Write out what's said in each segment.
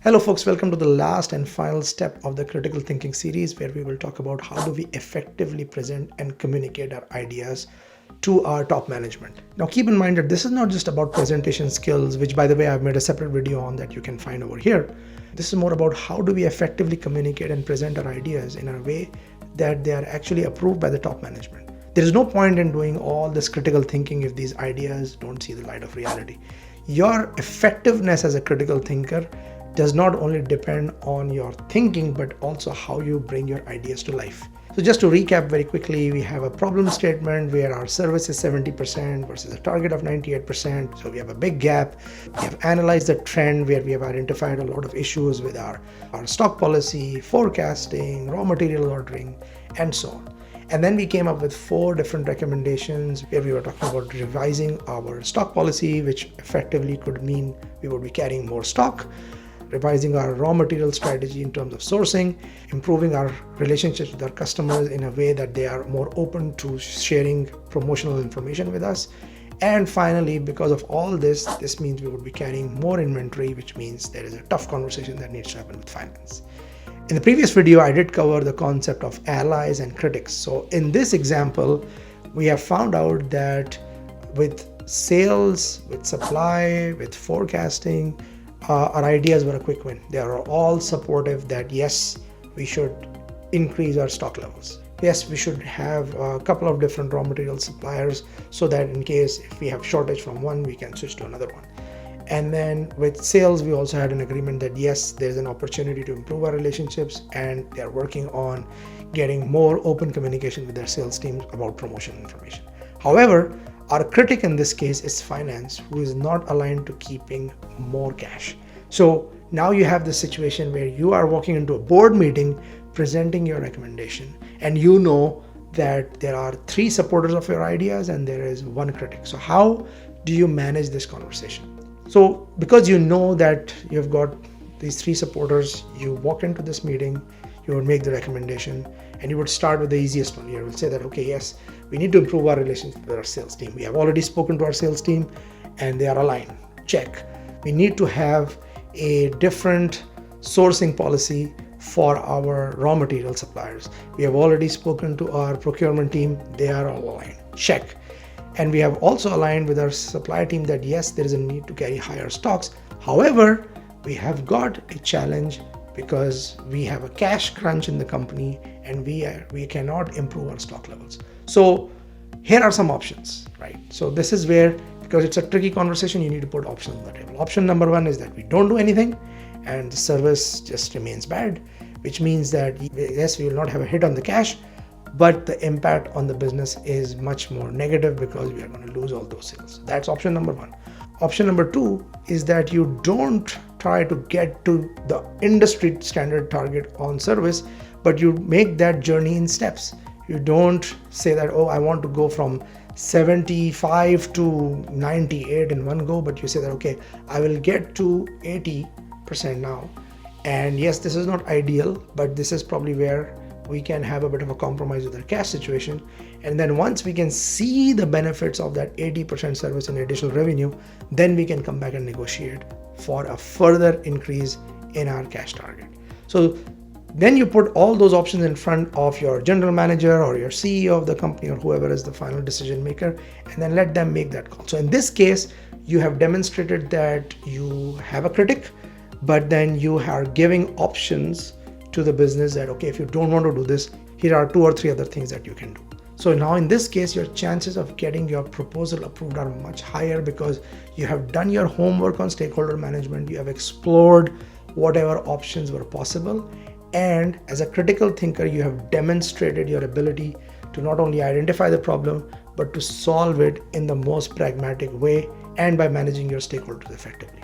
Hello folks, welcome to the last and final step of the critical thinking series where we will talk about how do we effectively present and communicate our ideas to our top management. Now keep in mind that this is not just about presentation skills, which by the way I've made a separate video on that you can find over here. This is more about how do we effectively communicate and present our ideas in a way that they are actually approved by the top management. There is no point in doing all this critical thinking if these ideas don't see the light of reality. Your effectiveness as a critical thinker does not only depend on your thinking, but also how you bring your ideas to life. So just to recap very quickly, we have a problem statement where our service is 70% versus a target of 98%. So we have a big gap. We have analyzed the trend where we have identified a lot of issues with our stock policy, forecasting, raw material ordering, and so on. And then we came up with 4 different recommendations where we were talking about revising our stock policy, which effectively could mean we would be carrying more stock, revising our raw material strategy in terms of sourcing, improving our relationships with our customers in a way that they are more open to sharing promotional information with us. And finally, because of all this means we would be carrying more inventory, which means there is a tough conversation that needs to happen with finance. In the previous video, I did cover the concept of allies and critics. So in this example, we have found out that with sales, with supply, with forecasting, our ideas were a quick win. They are all supportive that yes, we should increase our stock levels. Yes, we should have a couple of different raw material suppliers so that in case if we have shortage from one, we can switch to another one. And then with sales, we also had an agreement that yes, there's an opportunity to improve our relationships, and they are working on getting more open communication with their sales teams about promotion information. However, our critic in this case is finance, who is not aligned to keeping more cash. So now you have this situation where you are walking into a board meeting presenting your recommendation, and you know that there are 3 supporters of your ideas and there is 1 critic. So how do you manage this conversation? So because you know that you've got these 3 supporters, you walk into this meeting, you would make the recommendation, and you would start with the easiest one. You will say that, okay, yes, we need to improve our relationship with our sales team. We have already spoken to our sales team and they are aligned. Check. We need to have a different sourcing policy for our raw material suppliers. We have already spoken to our procurement team. They are all aligned. Check. And we have also aligned with our supply team that yes, there is a need to carry higher stocks. However, we have got a challenge because we have a cash crunch in the company and we cannot improve our stock levels. So here are some options, right? So this is where, because it's a tricky conversation, you need to put options on the table. Option number 1 is that we don't do anything and the service just remains bad, which means that yes, we will not have a hit on the cash, but the impact on the business is much more negative because we are going to lose all those sales. That's option number 1. Option number 2 is that you don't try to get to the industry standard target on service, but you make that journey in steps. You don't say that, oh, I want to go from 75 to 98 in one go, but you say that, okay, I will get to 80% now. And yes, this is not ideal, but this is probably where we can have a bit of a compromise with our cash situation. And then once we can see the benefits of that 80% service and additional revenue, then we can come back and negotiate for a further increase in our cash target. So then you put all those options in front of your general manager or your CEO of the company or whoever is the final decision maker, and then let them make that call. So in this case, you have demonstrated that you have a critic, but then you are giving options to the business that, okay, if you don't want to do this, here are 2 or 3 other things that you can do. So now in this case, your chances of getting your proposal approved are much higher because you have done your homework on stakeholder management, you have explored whatever options were possible, and as a critical thinker, you have demonstrated your ability to not only identify the problem, but to solve it in the most pragmatic way and by managing your stakeholders effectively.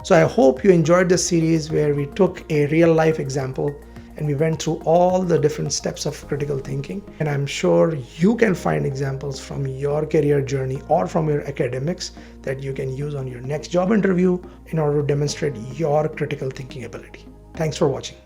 So I hope you enjoyed this series where we took a real life example and we went through all the different steps of critical thinking. And I'm sure you can find examples from your career journey or from your academics that you can use on your next job interview in order to demonstrate your critical thinking ability. Thanks for watching.